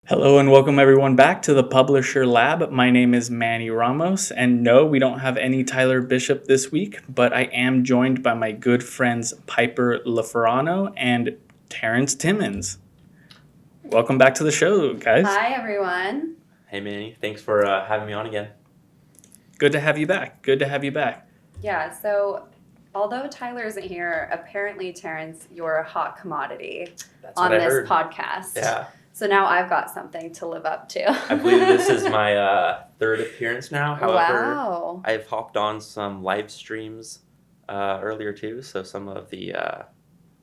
Hello and welcome everyone back to the Publisher Lab. My name is Manny Ramos, and no, we don't have any Tyler Bishop this week, but I am joined by my good friends Piper Lofrano and Terrence Timmons. Welcome back to the show, guys. Hi, everyone. Hey, Manny. Thanks for having me on again. Good to have you back. Yeah, so although Tyler isn't here, apparently, Terrence, you're a hot commodity That's on what I this heard. podcast. Yeah. So now I've got something to live up to. I believe this is my third appearance now. However, Wow. I've hopped on some live streams earlier too, so some of the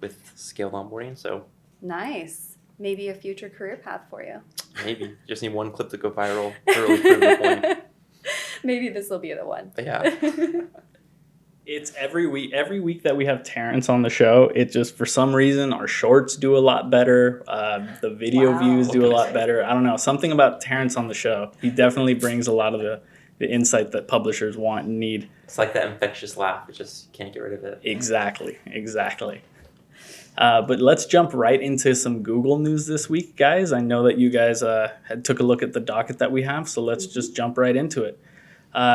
with scaled onboarding. So Nice. Maybe a future career path for you. maybe just need one clip to go viral. Early proof point. Maybe this will be the one. But yeah. It's every week that we have Terrence on the show, it just, for some reason, our shorts do a lot better. The video Wow. views do a What can I lot say? better. I don't know, something about Terrence on the show. He definitely brings a lot of the insight that publishers want and need. It's like that infectious laugh. It just can't get rid of it. Exactly. But let's jump right into some Google news this week, guys. I know that you guys had took a look at the docket that we have, so let's just jump right into it.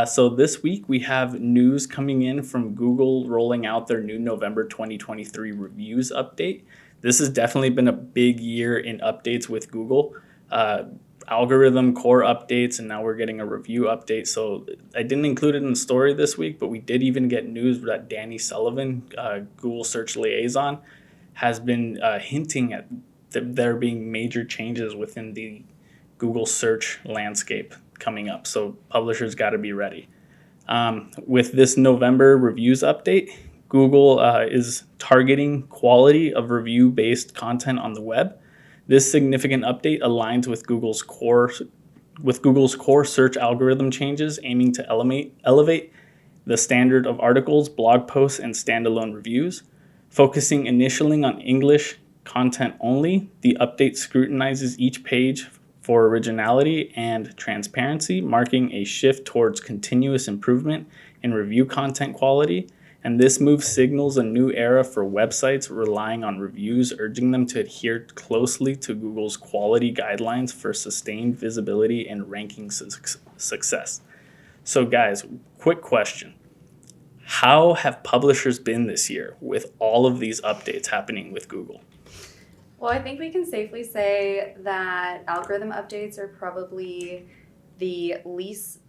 So this week we have news coming in from Google rolling out their new November 2023 reviews update. This has definitely been a big year in updates with Google. Algorithm core updates, and now we're getting a review update. So I didn't include it in the story this week, but we did even get news that Danny Sullivan, Google Search Liaison, has been hinting at there being major changes within the Google search landscape coming up. So publishers got to be ready. With this November reviews update, Google is targeting quality of review-based content on the web. This significant update aligns with Google's core search algorithm changes, aiming to elevate the standard of articles, blog posts, and standalone reviews. Focusing initially on English content only, the update scrutinizes each page for originality and transparency, marking a shift towards continuous improvement in review content quality. And this move signals a new era for websites relying on reviews, urging them to adhere closely to Google's quality guidelines for sustained visibility and ranking success. So guys, quick question. How have publishers been this year with all of these updates happening with Google? Well, I think we can safely say that algorithm updates are probably the least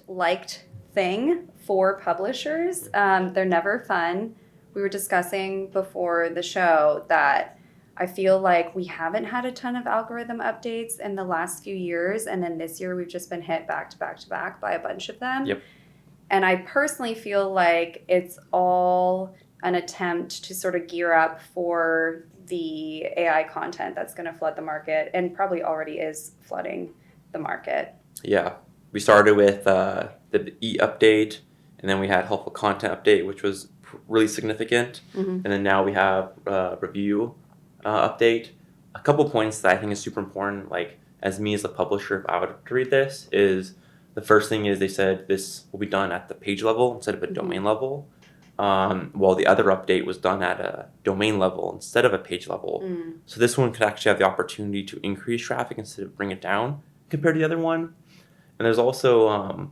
liked thing for publishers. They're never fun. We were discussing before the show that I feel like we haven't had a ton of algorithm updates in the last few years, and then this year we've just been hit back to back to back by a bunch of them. Yep. And I personally feel like it's all an attempt to sort of gear up for the AI content that's going to flood the market and probably already is flooding the market. Yeah. We started with the E update, and then we had helpful content update, which was really significant. Mm-hmm. And then now we have review update. A couple points that I think is super important, like as me as a publisher, if I were to read this, is the first thing is they said this will be done at the page level instead of a domain level, while the other update was done at a domain level instead of a page level. So this one could actually have the opportunity to increase traffic instead of bring it down compared to the other one. And there's also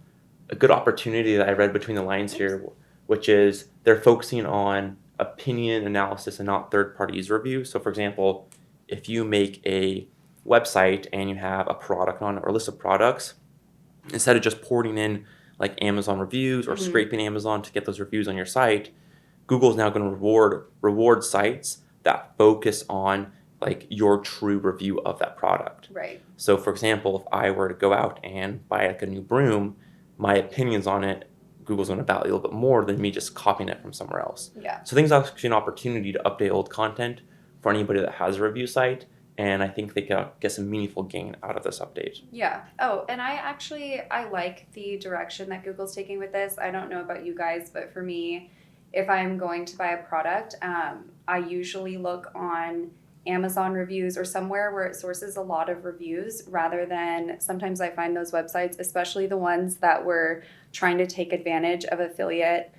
a good opportunity that I read between the lines here, which is they're focusing on opinion analysis and not third-party user reviews. So for example, if you make a website and you have a product on it or a list of products, instead of just porting in like Amazon reviews or scraping Amazon to get those reviews on your site, Google is now going to reward sites that focus on like your true review of that product. Right. So for example, if I were to go out and buy like a new broom, my opinions on it, Google's going to value a little bit more than me just copying it from somewhere else. Yeah. So I think it's actually an opportunity to update old content for anybody that has a review site. And I think they can get some meaningful gain out of this update. Yeah. Oh, and I like the direction that Google's taking with this. I don't know about you guys, but for me, if I'm going to buy a product, I usually look on Amazon reviews or somewhere where it sources a lot of reviews rather than sometimes I find those websites, especially the ones that were trying to take advantage of affiliate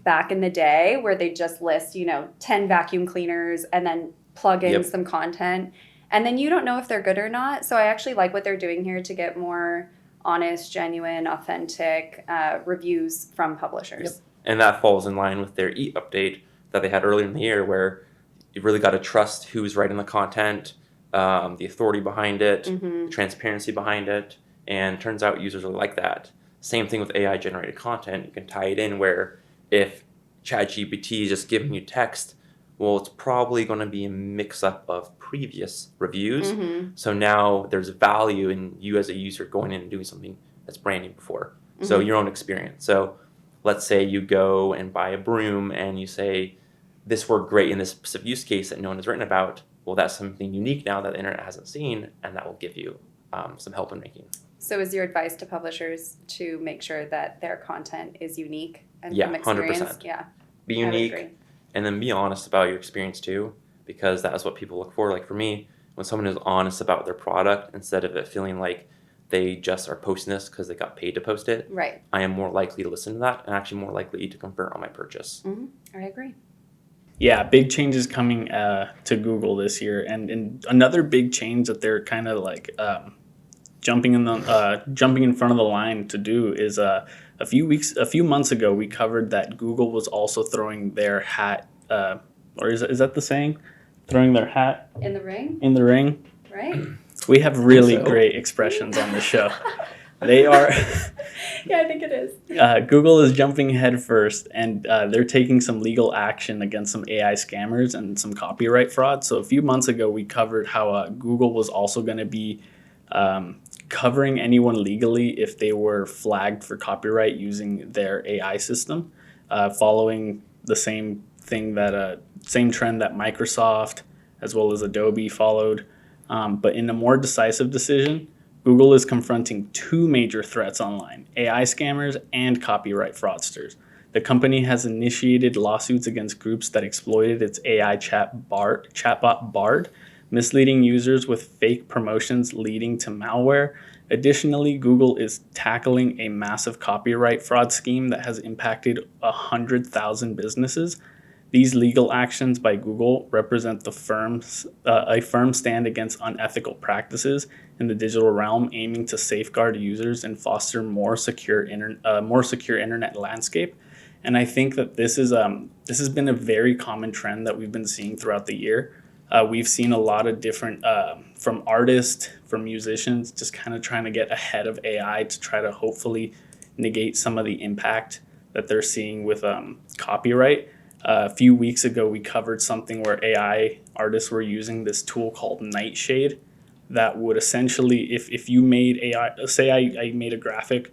back in the day where they just list, 10 vacuum cleaners and then plug in some content. And then you don't know if they're good or not. So I actually like what they're doing here to get more honest, genuine, authentic reviews from publishers. Yep. And that falls in line with their update that they had earlier in the year, where you really got to trust who's writing the content, the authority behind it, the transparency behind it, and turns out users really like that. Same thing with AI generated content. You can tie it in where if ChatGPT is just giving you text, well, it's probably going to be a mix-up of previous reviews. So now there's value in you as a user going in and doing something that's brand new before. So your own experience. So let's say you go and buy a broom and you say, this worked great in this specific use case that no one has written about. Well, that's something unique now that the internet hasn't seen, and that will give you some help in making. So is your advice to publishers to make sure that their content is unique and Yeah, from experience? 100%. Yeah, Be I would unique, agree. and then be honest about your experience too, because that's what people look for. Like for me, when someone is honest about their product, instead of it feeling like they just are posting this because they got paid to post it, Right. I am more likely to listen to that and actually more likely to convert on my purchase. I agree. Yeah, big changes coming to Google this year, and another big change that they're kind of like jumping in front of the line to do is a few months ago we covered that Google was also throwing their hat, or is that the saying, throwing their hat In the ring, in the ring? right? We have really so. great expressions on the show. They are. Yeah, I think it is. Google is jumping head first, and they're taking some legal action against some AI scammers and some copyright fraud. So a few months ago, we covered how Google was also going to be covering anyone legally if they were flagged for copyright using their AI system, following the same trend that Microsoft as well as Adobe followed. But in a more decisive decision, Google is confronting two major threats online: AI scammers and copyright fraudsters. The company has initiated lawsuits against groups that exploited its AI chatbot Bard, misleading users with fake promotions leading to malware. Additionally, Google is tackling a massive copyright fraud scheme that has impacted 100,000 businesses. These legal actions by Google represent a firm stand against unethical practices in the digital realm, aiming to safeguard users and foster more secure internet landscape. And I think that this has been a very common trend that we've been seeing throughout the year. We've seen a lot of different from artists, from musicians, just kind of trying to get ahead of AI to try to hopefully negate some of the impact that they're seeing with copyright. A few weeks ago, we covered something where AI artists were using this tool called Nightshade that would essentially, if you made AI, say I made a graphic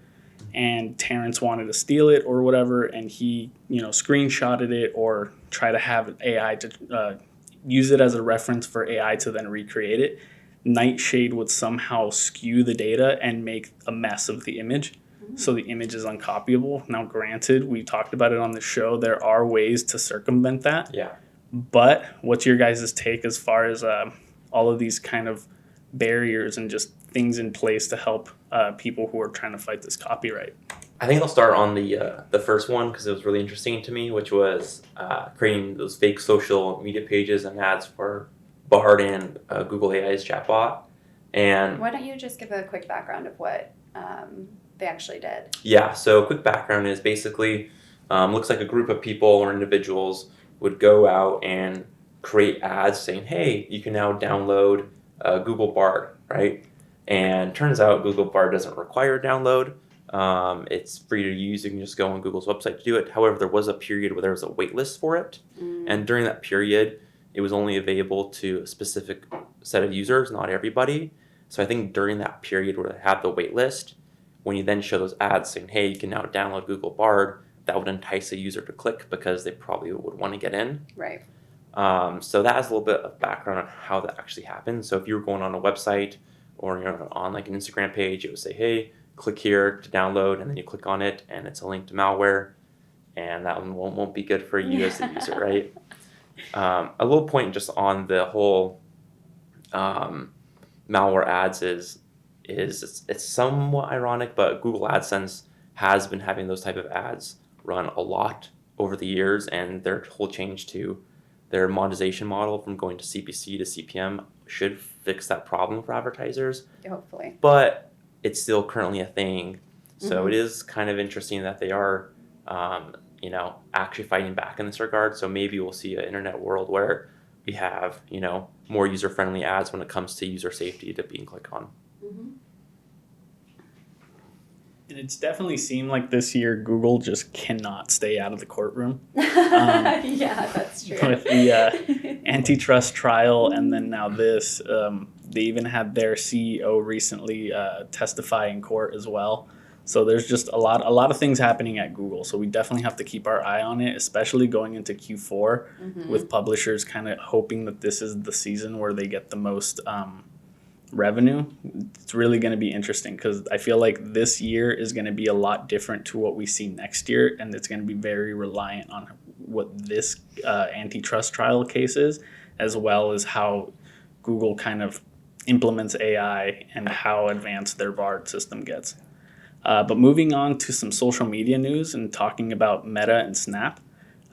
and Terrence wanted to steal it or whatever, and he screenshotted it or try to have AI to use it as a reference for AI to then recreate it, Nightshade would somehow skew the data and make a mess of the image. So the image is uncopyable. Now, granted, we talked about it on the show. There are ways to circumvent that. Yeah. But what's your guys' take as far as all of these kind of barriers and just things in place to help people who are trying to fight this copyright? I think I'll start on the first one because it was really interesting to me, which was creating those fake social media pages and ads for Bard and Google AI's chatbot. And Why don't you just give a quick background of what they actually did? yeah, so quick background is basically looks like a group of people or individuals would go out and create ads saying, hey, you can now download Google Bard, right? And turns out Google Bard doesn't require download. It's free to use. You can just go on Google's website to do it. However, there was a period where there was a wait list for it. And during that period, it was only available to a specific set of users, not everybody. So I think during that period where they had the wait list, when you then show those ads saying, hey, you can now download Google Bard, that would entice a user to click because they probably would want to get in. Right. So that has a little bit of background on how that actually happens. So if you were going on a website or you're on like an Instagram page, it would say, hey, click here to download, and then you click on it and it's a link to malware, and that one won't be good for you as the user, right? A little point just on the whole malware ads is it's somewhat ironic, but Google AdSense has been having those type of ads run a lot over the years, and their whole change to their monetization model from going to CPC to CPM should fix that problem for advertisers. Hopefully. But it's still currently a thing. So Mhm. it is kind of interesting that they are, actually fighting back in this regard. So maybe we'll see an internet world where we have, more user-friendly ads when it comes to user safety to being clicked on. Mhm. And it's definitely seemed like this year Google just cannot stay out of the courtroom. Yeah, that's true. With the antitrust trial, and then now this, they even had their CEO recently testify in court as well. So there's just a lot of things happening at Google. So we definitely have to keep our eye on it, especially going into Q4 with publishers kind of hoping that this is the season where they get the most revenue. It's really going to be interesting because I feel like this year is going to be a lot different to what we see next year, and it's going to be very reliant on what this antitrust trial case is, as well as how Google kind of implements AI and how advanced their VAR system gets. But moving on to some social media news and talking about Meta and Snap.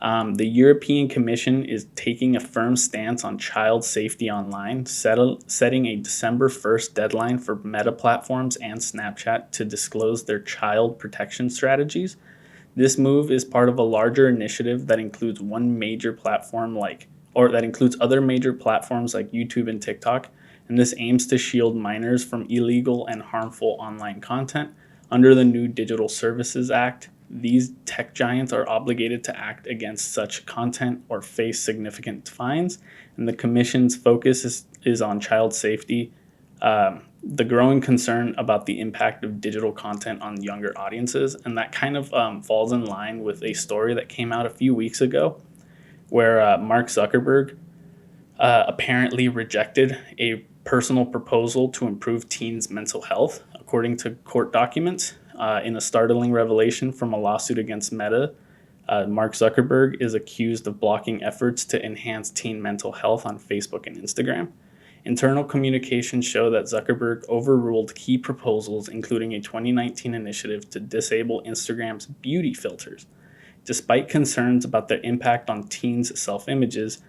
The European Commission is taking a firm stance on child safety online, setting a December 1st deadline for Meta platforms and Snapchat to disclose their child protection strategies. This move is part of a larger initiative that includes other major platforms like YouTube and TikTok, and this aims to shield minors from illegal and harmful online content. Under the new Digital Services Act, these tech giants are obligated to act against such content or face significant fines, and the Commission's focus is on child safety, the growing concern about the impact of digital content on younger audiences, and that kind of falls in line with a story that came out a few weeks ago where Mark Zuckerberg apparently rejected a personal proposal to improve teens' mental health, according to court documents. In a startling revelation from a lawsuit against Meta, Mark Zuckerberg is accused of blocking efforts to enhance teen mental health on Facebook and Instagram. Internal communications show that Zuckerberg overruled key proposals, including a 2019 initiative to disable Instagram's beauty filters. Despite concerns about their impact on teens' self-images,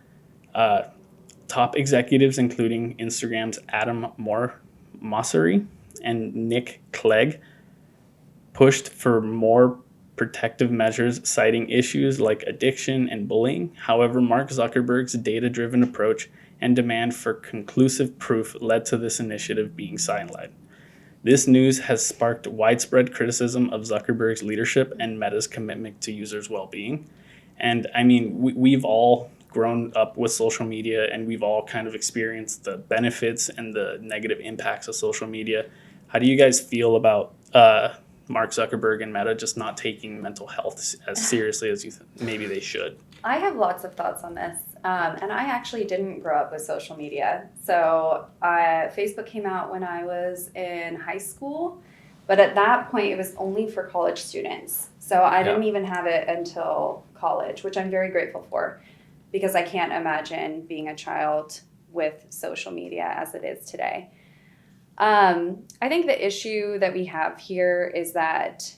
top executives, including Instagram's Adam Mosseri and Nick Clegg, pushed for more protective measures, citing issues like addiction and bullying. However, Mark Zuckerberg's data-driven approach and demand for conclusive proof led to this initiative being sidelined. This news has sparked widespread criticism of Zuckerberg's leadership and Meta's commitment to users' well-being. And I mean, we've all grown up with social media, and we've all kind of experienced the benefits and the negative impacts of social media. How do you guys feel about Mark Zuckerberg and Meta just not taking mental health as seriously as maybe they should? I have lots of thoughts on this, and I actually didn't grow up with social media. So Facebook came out when I was in high school, but at that point it was only for college students. So I didn't even have it until college, which I'm very grateful for, because I can't imagine being a child with social media as it is today. I think the issue that we have here is that,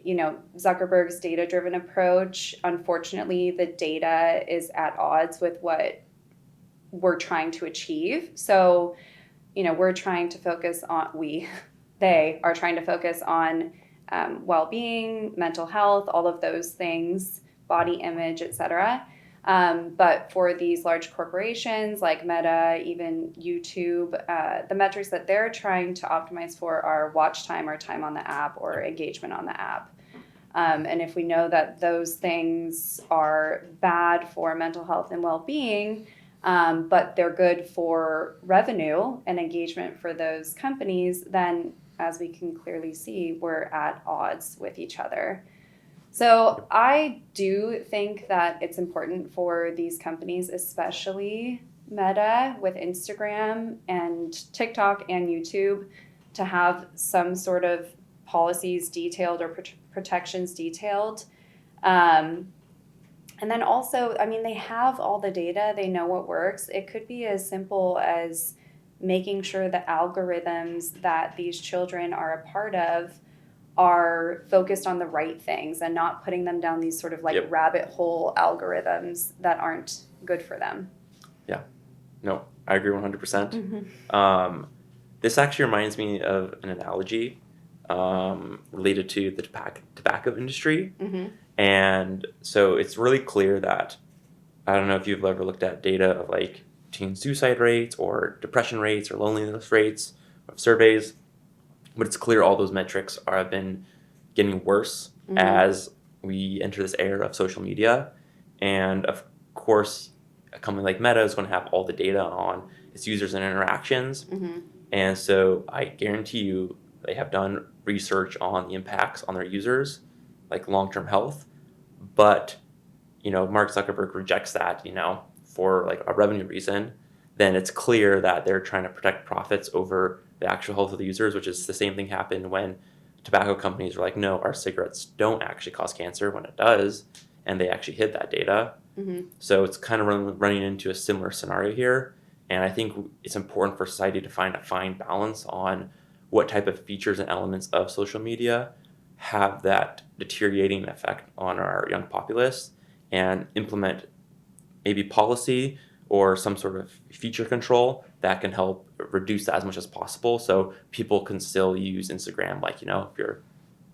Zuckerberg's data-driven approach, unfortunately, the data is at odds with what we're trying to achieve. So, we're trying to focus on, they are trying to focus on well-being, mental health, all of those things, body image, etc. But for these large corporations like Meta, even YouTube, the metrics that they're trying to optimize for are watch time or time on the app or engagement on the app. And if we know that those things are bad for mental health and well-being, but they're good for revenue and engagement for those companies, then as we can clearly see, we're at odds with each other. So I do think that it's important for these companies, especially Meta with Instagram and TikTok and YouTube, to have some sort of policies detailed or protections detailed. And then also, they have all the data. They know what works. It could be as simple as making sure the algorithms that these children are a part of are focused on the right things and not putting them down these sort of rabbit hole algorithms that aren't good for them. No, I agree 100%. This actually reminds me of an analogy related to the tobacco industry. And so it's really clear that, I don't know if you've ever looked at data of like teen suicide rates or depression rates or loneliness rates of surveys, but it's clear all those metrics have been getting worse as we enter this era of social media. And of course, a company like Meta is going to have all the data on its users and interactions. And so I guarantee you they have done research on the impacts on their users, like long-term health. But, Mark Zuckerberg rejects that, for like a revenue reason. Then it's clear that they're trying to protect profits over the actual health of the users, which is the same thing happened when tobacco companies were like, no, our cigarettes don't actually cause cancer, when it does. And they actually hid that data. So it's kind of running into a similar scenario here. And I think it's important for society to find a fine balance on what type of features and elements of social media have that deteriorating effect on our young populace, and implement maybe policy or some sort of feature control that can help reduce that as much as possible, so people can still use Instagram. Like, if you're,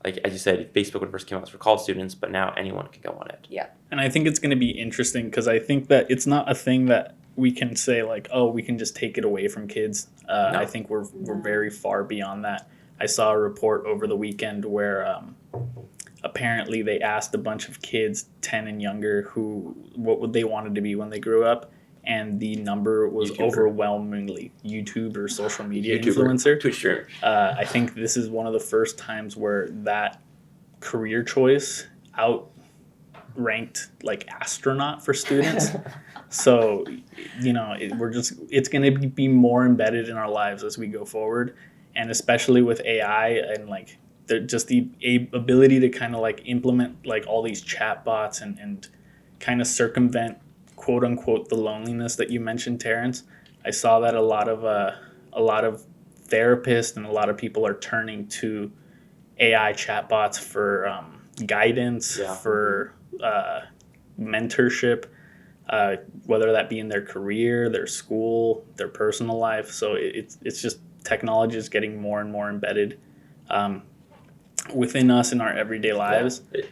like, as you said, Facebook when it first came out was for college students, but now anyone can go on it. Yeah. And I think it's going to be interesting because I think that it's not a thing that we can say like, oh, we can just take it away from kids. No. I think we're very far beyond that. I saw a report over the weekend where apparently they asked a bunch of kids 10 and younger what would they wanted to be when they grew up, and the number was YouTuber. overwhelmingly YouTuber, social media influencer. Twitch streamer. I think this is one of the first times where that career choice outranked like astronaut for students. So, it's going to be more embedded in our lives as we go forward, and especially with AI and like the ability to kind of like implement like all these chat bots and kind of circumvent, quote unquote, the loneliness that you mentioned, Terrence. I saw that a lot of therapists and a lot of people are turning to AI chatbots for guidance, for mentorship, whether that be in their career, their school, their personal life. So it's just technology is getting more and more embedded within us in our everyday lives. Yeah.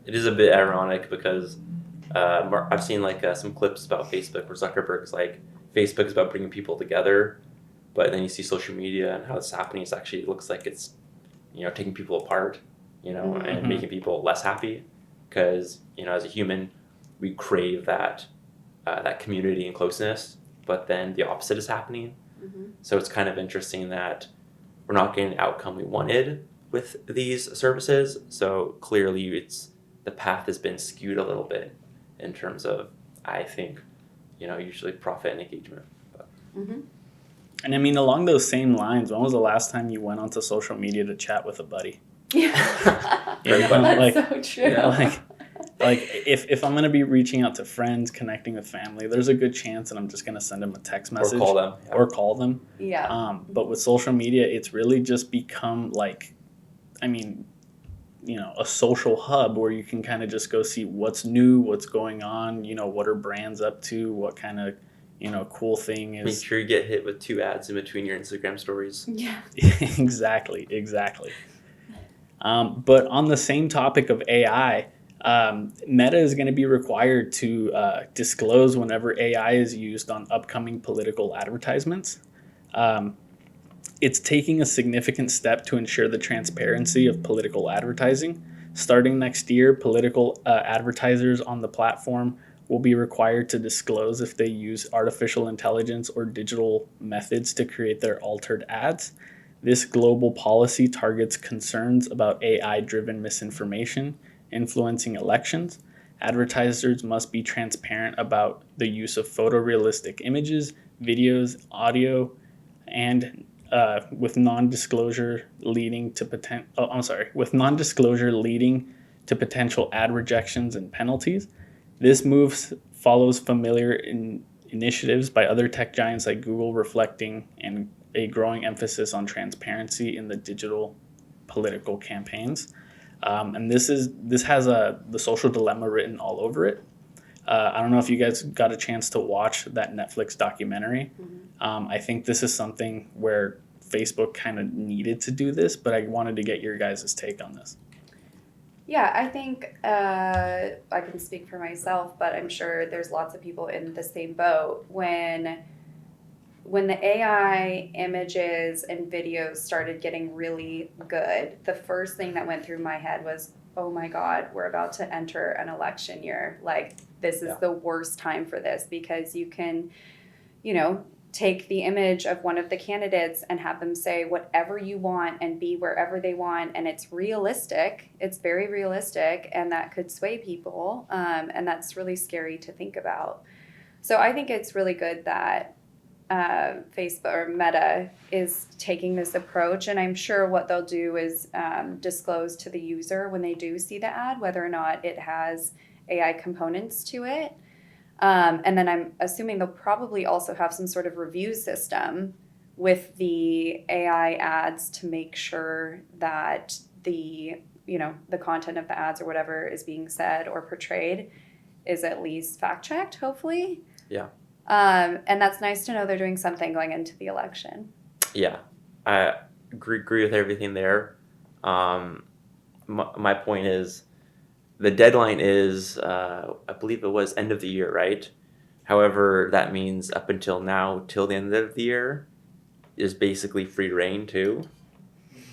It is a bit ironic because I've seen like some clips about Facebook where Zuckerberg's like, Facebook is about bringing people together, but then you see social media and how it's happening. It actually looks like it's, taking people apart, and making people less happy, because, as a human, we crave that community and closeness, but then the opposite is happening. So it's kind of interesting that we're not getting the outcome we wanted with these services. So clearly the path has been skewed a little bit in terms of, I think, usually profit and engagement. But. And I mean, along those same lines, when was the last time you went onto social media to chat with a buddy? Yeah. That's so true. Like if I'm going to be reaching out to friends, connecting with family, there's a good chance that I'm just going to send them a text message. Or call them. Yeah. But with social media, it's really just become like, a social hub where you can kind of just go see what's new, what's going on, what are brands up to, what kind of, cool thing is. Make sure you get hit with 2 ads in between your Instagram stories. Yeah. Exactly. But on the same topic of AI, Meta is going to be required to disclose whenever AI is used on upcoming political advertisements. It's taking a significant step to ensure the transparency of political advertising. Starting next year, political advertisers on the platform will be required to disclose if they use artificial intelligence or digital methods to create their altered ads. This global policy targets concerns about AI-driven misinformation influencing elections. Advertisers must be transparent about the use of photorealistic images, videos, audio, and with non-disclosure leading to potential ad rejections and penalties. This move follows familiar initiatives by other tech giants like Google, reflecting a growing emphasis on transparency in the digital political campaigns. And this has the social dilemma written all over it. I don't know if you guys got a chance to watch that Netflix documentary. I think this is something where Facebook kind of needed to do this, but I wanted to get your guys' take on this. Yeah, I think I can speak for myself, but I'm sure there's lots of people in the same boat. When the AI images and videos started getting really good, the first thing that went through my head was, oh my God, we're about to enter an election year. Like, this is the worst time for this, because you can, take the image of one of the candidates and have them say whatever you want and be wherever they want. And it's realistic. It's very realistic. And that could sway people. And that's really scary to think about. So I think it's really good that Facebook or Meta is taking this approach, and I'm sure what they'll do is disclose to the user when they do see the ad whether or not it has AI components to it. And then I'm assuming they'll probably also have some sort of review system with the AI ads to make sure that the content of the ads or whatever is being said or portrayed is at least fact checked, hopefully. Yeah. And that's nice to know they're doing something going into the election. Yeah, I agree with everything there. My point is, the deadline is, I believe it was end of the year, right? However, that means up until now, till the end of the year, is basically free reign too.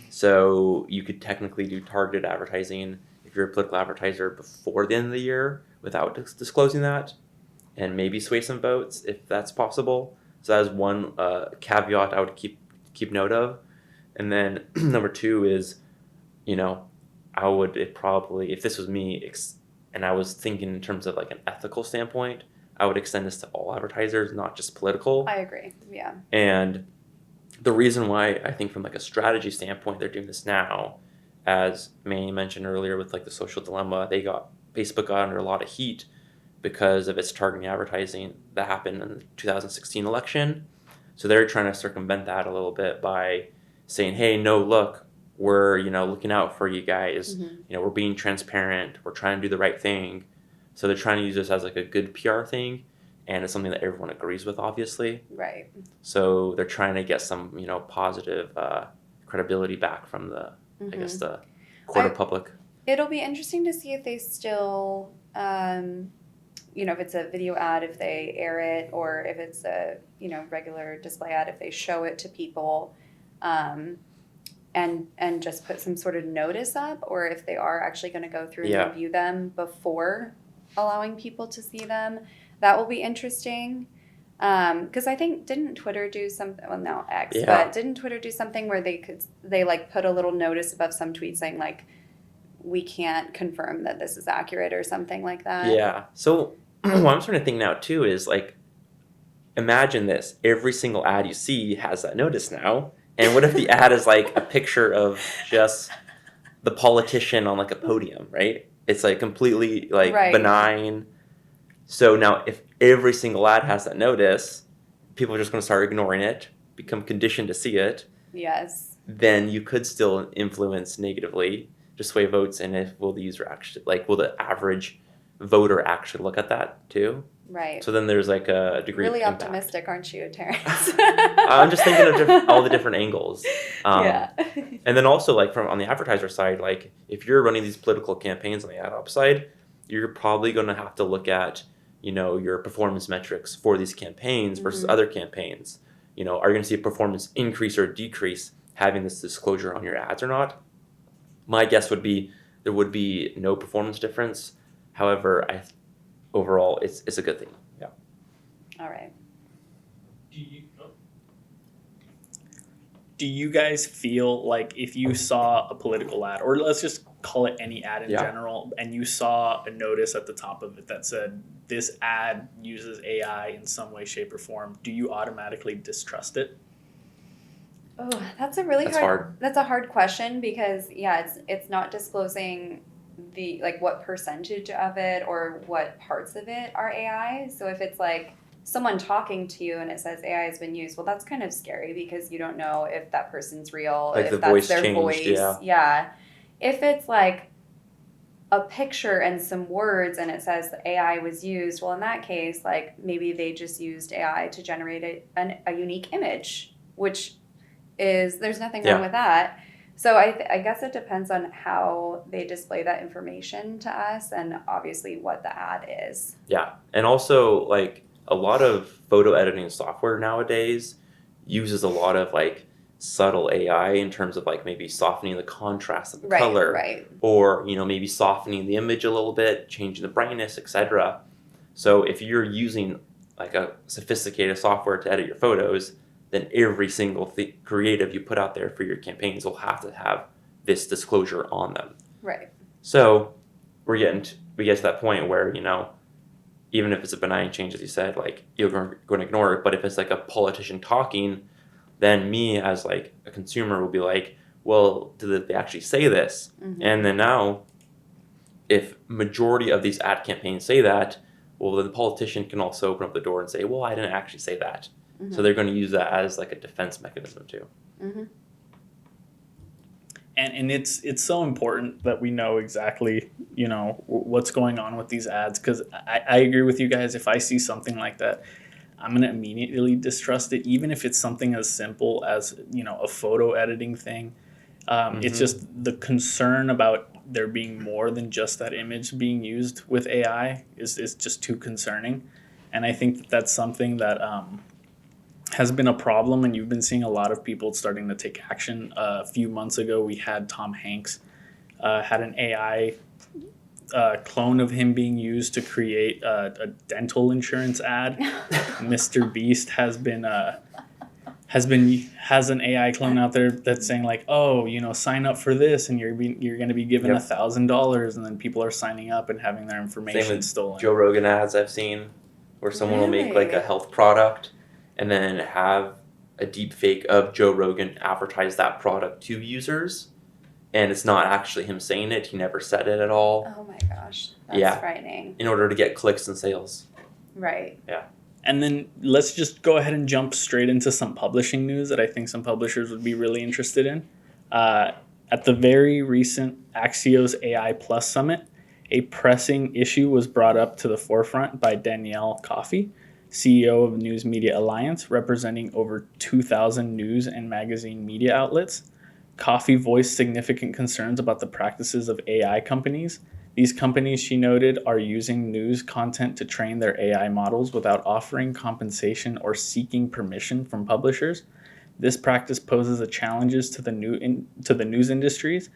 So you could technically do targeted advertising if you're a political advertiser before the end of the year without disclosing that, and maybe sway some votes if that's possible. So that is one caveat I would keep note of. And then number two is, I would if this was me and I was thinking in terms of like an ethical standpoint, I would extend this to all advertisers, not just political. I agree. Yeah. And the reason why I think from like a strategy standpoint they're doing this now, as Manny mentioned earlier with like the social dilemma, Facebook got under a lot of heat because of its targeting advertising that happened in the 2016 election. So they're trying to circumvent that a little bit by saying, hey, no, look, we're, looking out for you guys. We're being transparent. We're trying to do the right thing. So they're trying to use this as like a good PR thing. And it's something that everyone agrees with, obviously. Right. So they're trying to get some, positive credibility back from the, I guess, the court of public. It'll be interesting to see if they still, if it's a video ad, if they air it, or if it's a, regular display ad, if they show it to people, and just put some sort of notice up, or if they are actually going to go through and review them before allowing people to see them. That will be interesting. Because I think, didn't Twitter do something, well, no, X, but didn't Twitter do something where they like put a little notice above some tweet saying like, we can't confirm that this is accurate or something like that? Yeah. So what I'm starting to think now too is like, imagine this, every single ad you see has that notice now. And what if the ad is like a picture of just the politician on like a podium, right? It's like completely like benign. So now if every single ad has that notice, people are just going to start ignoring it, become conditioned to see it. Yes. Then you could still influence negatively, just sway votes. And will the average voter actually look at that too? Right. So then there's like a degree really of impact. Optimistic, aren't you, Terrence? I'm just thinking of all the different angles. Yeah. And then also like from on the advertiser side, like if you're running these political campaigns on the ad op side, you're probably going to have to look at, your performance metrics for these campaigns versus other campaigns. Are you going to see a performance increase or decrease having this disclosure on your ads or not? My guess would be there would be no performance difference. However, overall, it's a good thing. Yeah. All right. Do you guys feel like if you saw a political ad, or let's just call it any ad in general, and you saw a notice at the top of it that said, this ad uses AI in some way, shape, or form, do you automatically distrust it? Oh, that's a really hard. That's a hard question because it's not disclosing the what percentage of it or what parts of it are AI. So if it's like someone talking to you and it says AI has been used, well, that's kind of scary because you don't know if that person's real, like if the that's voice their changed, voice. Yeah. If it's like a picture and some words and it says the AI was used, well, in that case, like maybe they just used AI to generate a unique image, which is, there's nothing wrong with that. So I guess it depends on how they display that information to us and obviously what the ad is. Yeah. And also, like, a lot of photo editing software nowadays uses a lot of, like, subtle AI in terms of, like, maybe softening the contrast of the color. Right. Or, you know, maybe softening the image a little bit, changing the brightness, etc. So if you're using, like, a sophisticated software to edit your photos, then every single creative you put out there for your campaigns will have to have this disclosure on them. Right. So we get to that point where, you know, even if it's a benign change, as you said, like, you're going to ignore it. But if it's like a politician talking, then me as like a consumer will be like, well, did they actually say this? Mm-hmm. And then now, if majority of these ad campaigns say that, well, then the politician can also open up the door and say, well, I didn't actually say that. Mm-hmm. So they're going to use that as like a defense mechanism too. Mm-hmm. And it's so important that we know exactly, you know, what's going on with these ads, because I agree with you guys. If I see something like that, I'm going to immediately distrust it, even if it's something as simple as, you know, a photo editing thing. It's just the concern about there being more than just that image being used with AI is just too concerning. And I think that's something that has been a problem, and you've been seeing a lot of people starting to take action. A few months ago, we had Tom Hanks had an AI clone of him being used to create a dental insurance ad. Mr. Beast has an AI clone out there that's saying like, oh, you know, sign up for this and you're going to be given $1,000, and then people are signing up and having their information stolen. Joe Rogan ads I've seen where someone will make like a health product and then have a deep fake of Joe Rogan advertise that product to users, and it's not actually him saying it. He never said it at all. Oh my gosh, that's frightening. In order to get clicks and sales. Right. Yeah. And then let's just go ahead and jump straight into some publishing news that I think some publishers would be really interested in. At the very recent Axios AI Plus Summit, a pressing issue was brought up to the forefront by Danielle Coffey, CEO of News Media Alliance, representing over 2,000 news and magazine media outlets. Coffey voiced significant concerns about the practices of AI companies. These companies, she noted, are using news content to train their AI models without offering compensation or seeking permission from publishers. This practice poses a challenges to the news industries,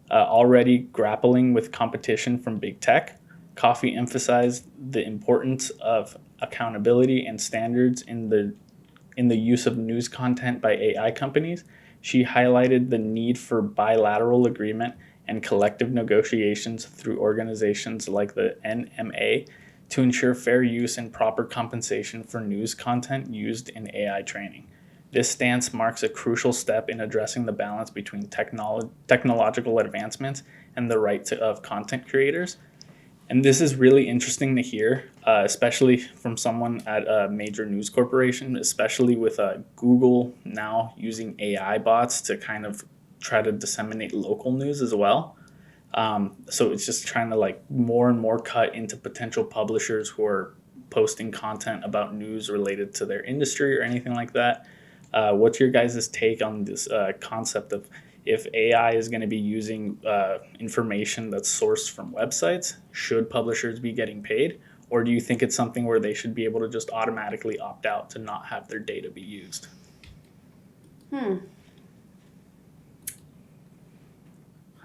already grappling with competition from big tech. Coffey emphasized the importance of accountability and standards in the use of news content by AI companies. She highlighted the need for bilateral agreement and collective negotiations through organizations like the NMA to ensure fair use and proper compensation for news content used in AI training. This stance marks a crucial step in addressing the balance between technological advancements and the rights of content creators. And this is really interesting to hear, especially from someone at a major news corporation, especially with Google now using AI bots to kind of try to disseminate local news as well. So it's just trying to like more and more cut into potential publishers who are posting content about news related to their industry or anything like that. What's your guys' take on this concept of if AI is going to be using information that's sourced from websites, should publishers be getting paid? Or do you think it's something where they should be able to just automatically opt out to not have their data be used?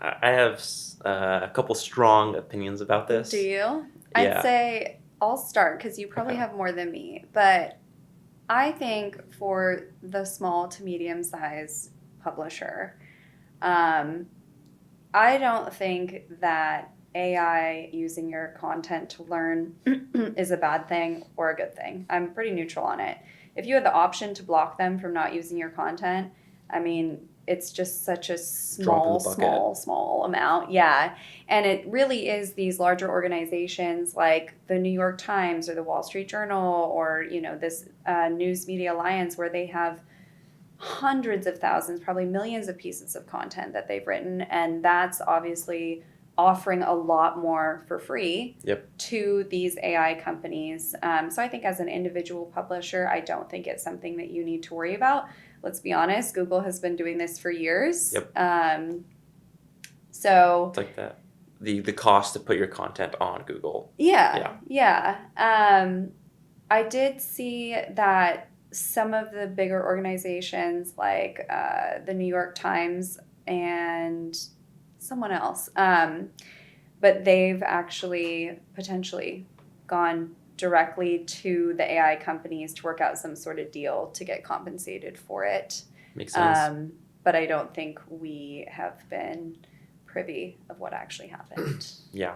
I have a couple strong opinions about this. Do you? Yeah. I'd say I'll start because you probably have more than me. But I think for the small to medium-sized publisher, I don't think that AI using your content to learn is a bad thing or a good thing. I'm pretty neutral on it. If you had the option to block them from not using your content, I mean, it's just such a small amount. Yeah. And it really is these larger organizations like the New York Times or the Wall Street Journal or, you know, this News Media Alliance where they have hundreds of thousands, probably millions of pieces of content that they've written. And that's obviously offering a lot more for free Yep. to these AI companies. So I think as an individual publisher, I don't think it's something that you need to worry about. Let's be honest, Google has been doing this for years. Yep. So It's like that. The cost to put your content on Google. yeah. I did see that some of the bigger organizations like the New York Times and someone else, but they've actually potentially gone directly to the AI companies to work out some sort of deal to get compensated for it. Makes sense. But I don't think we have been privy of what actually happened. Yeah.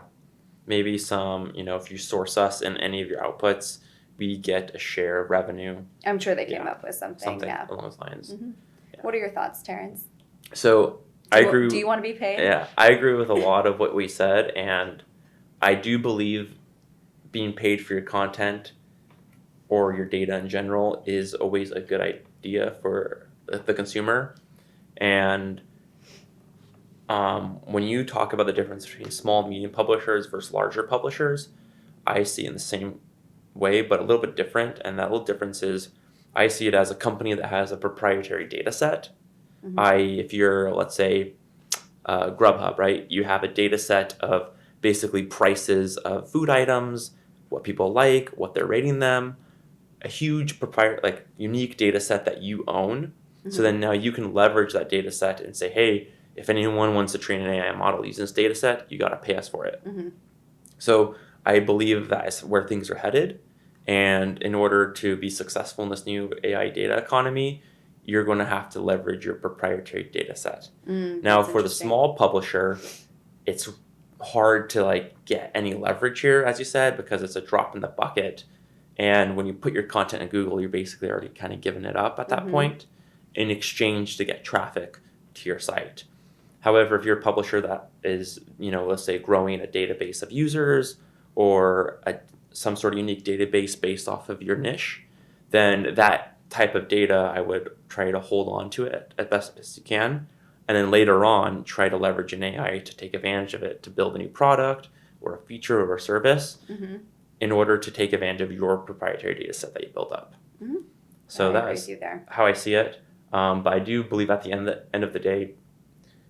Maybe some, if you source us in any of your outputs, we get a share of revenue. I'm sure they came Yeah. up with something. Something Yeah. along those lines. Mhm. Yeah. What are your thoughts, Terrence? So I agree. Do you want to be paid? Yeah, I agree with a lot of what we said, and I do believe being paid for your content or your data in general is always a good idea for the consumer. And when you talk about the difference between small, medium publishers versus larger publishers, I see it in the same way, but a little bit different. And that little difference is I see it as a company that has a proprietary data set. Mhm. If you're, let's say, Grubhub, right? You have a data set of basically prices of food items, what people like, what they're rating them, a huge unique data set that you own. So then now you can leverage that data set and say, hey, if anyone wants to train an AI model using this data set, you got to pay us for it. Mhm. So I believe that is where things are headed. And in order to be successful in this new AI data economy, you're going to have to leverage your proprietary data set. Now, That's for the interesting. small publisher, it's hard to get any leverage here, as you said, because it's a drop in the bucket. And when you put your content in Google, you're basically already kind of giving it up at that point in exchange to get traffic to your site. However, if you're a publisher that is, let's say growing a database of users or some sort of unique database based off of your niche, then that type of data, I would try to hold on to it as best as you can. And then later on, try to leverage an AI to take advantage of it to build a new product or a feature or a service in order to take advantage of your proprietary data set that you built up. So I that agree is with you there. how I see it. But I do believe at the end of the day,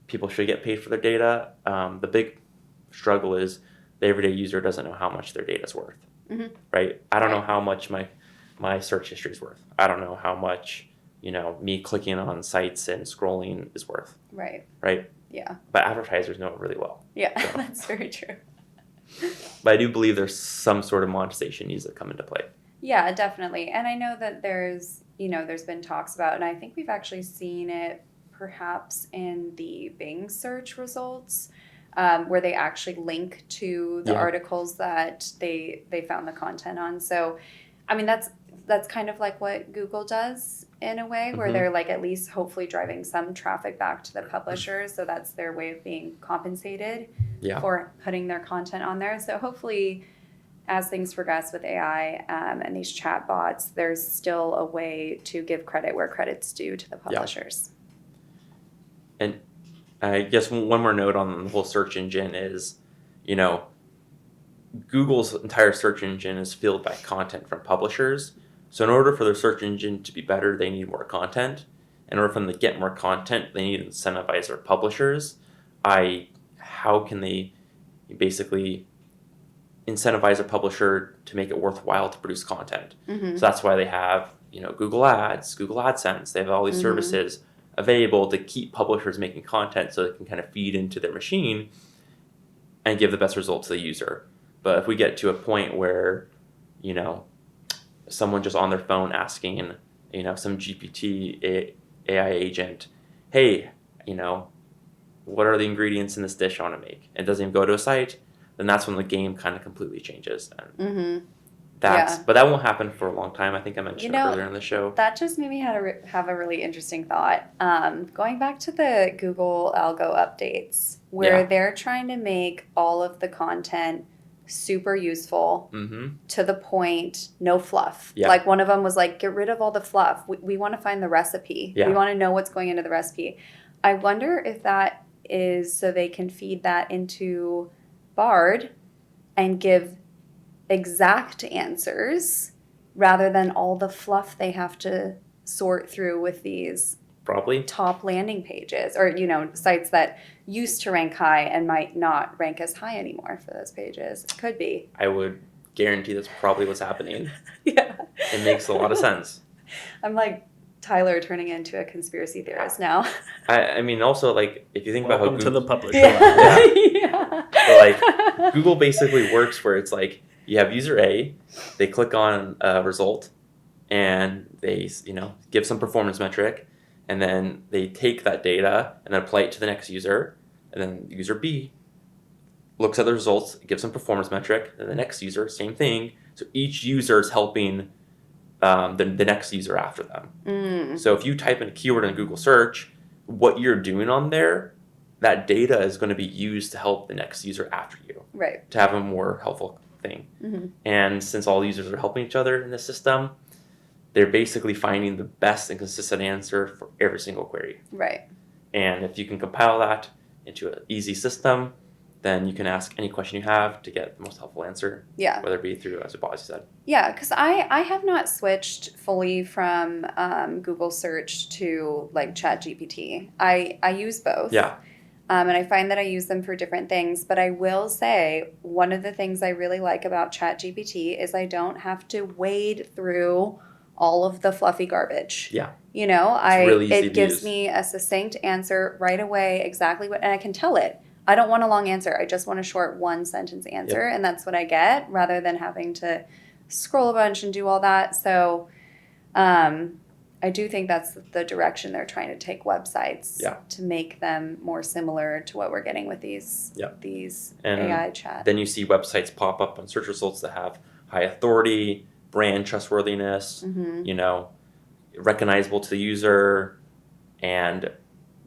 people should get paid for their data. The big struggle is the everyday user doesn't know how much their data is worth, right? I don't know how much my search history is worth. I don't know how much, me clicking on sites and scrolling is worth, Right. Yeah. but advertisers know it really well. Yeah, So. that's very true. But I do believe there's some sort of monetization needs to come into play. Yeah, definitely. And I know that there's been talks about, and I think we've actually seen it perhaps in the Bing search results, where they actually link to the articles that they found the content on. So, I mean, that's kind of like what Google does in a way, where they're at least hopefully driving some traffic back to the publishers. So that's their way of being compensated for putting their content on there. So hopefully, as things progress with AI and these chat bots, there's still a way to give credit where credit's due to the publishers. And I guess one more note on the whole search engine is, Google's entire search engine is filled by content from publishers. So in order for their search engine to be better, they need more content. In order for them to get more content, they need to incentivize their publishers. How can they basically incentivize a publisher to make it worthwhile to produce content? So that's why they have, Google Ads, Google AdSense. They have all these services available to keep publishers making content so they can kind of feed into their machine and give the best result to the user. But if we get to a point where, someone just on their phone asking, some GPT AI agent, hey, what are the ingredients in this dish I want to make? It doesn't even go to a site, then that's when the game kind of completely changes. And but that won't happen for a long time. I think I mentioned earlier in the show. That just made me have a really interesting thought. Going back to the Google algo updates, where they're trying to make all of the content super useful to the point, no fluff. Like one of them was like, get rid of all the fluff. We want to find the recipe. We want to know what's going into the recipe. I wonder if that is so they can feed that into Bard and give exact answers rather than all the fluff they have to sort through with these Probably. top landing pages or, sites that used to rank high and might not rank as high anymore for those pages. It could be. I would guarantee that's probably what's happening. Yeah. It makes a lot of sense. I'm like Tyler turning into a conspiracy theorist now. I mean, also, like, if you think about how Welcome to Google, the publisher. Yeah. lab. Yeah. So, like, Google basically works where it's like you have user A, they click on a result, and they, give some performance metric, and then they take that data and then apply it to the next user, and then user B looks at the results, gives some performance metric, and the next user, same thing. So each user is helping the next user after them. Mm. So if you type in a keyword in Google search, what you're doing on there, that data is going to be used to help the next user after you, Right. to have a more helpful thing. Mm-hmm. And since all users are helping each other in the system, they're basically finding the best and consistent answer for every single query. Right. And if you can compile that into an easy system, then you can ask any question you have to get the most helpful answer. Yeah. Whether it be through, as Bossy said. Yeah, because I have not switched fully from Google search to like ChatGPT. I use both. Yeah. And I find that I use them for different things. But I will say one of the things I really like about ChatGPT is I don't have to wade through all of the fluffy garbage. Yeah. Really easy to it gives use. me a succinct answer right away, exactly what, and I can tell it. I don't want a long answer. I just want a short one sentence answer, and that's what I get rather than having to scroll a bunch and do all that. So I do think that's the direction they're trying to take websites to make them more similar to what we're getting with these And AI chat. Then you see websites pop up on search results that have high authority, brand trustworthiness, recognizable to the user, and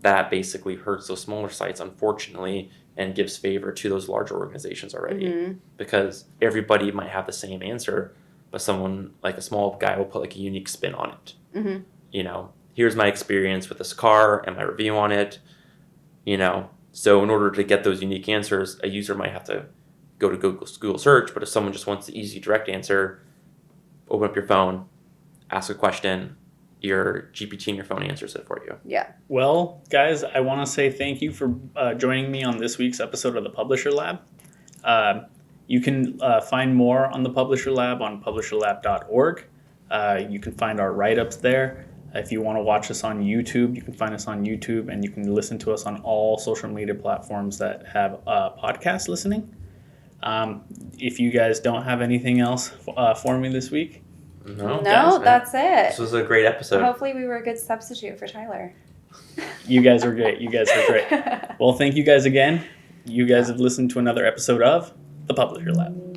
that basically hurts those smaller sites, unfortunately, and gives favor to those larger organizations already. Because everybody might have the same answer, but someone, like a small guy, will put like a unique spin on it. Here's my experience with this car and my review on it. So in order to get those unique answers, a user might have to go to Google search, but if someone just wants the easy, direct answer, open up your phone, ask a question, your GPT in your phone answers it for you. Yeah. Well, guys, I want to say thank you for joining me on this week's episode of the Publisher Lab. You can find more on the Publisher Lab on publisherlab.org. You can find our write-ups there. If you want to watch us on YouTube, you can find us on YouTube, and you can listen to us on all social media platforms that have podcast listening. If you guys don't have anything else for me this week. No, that's it. This was a great episode. Hopefully we were a good substitute for Tyler. You guys are great. Well, thank you guys again. You guys have listened to another episode of the Publisher Lab.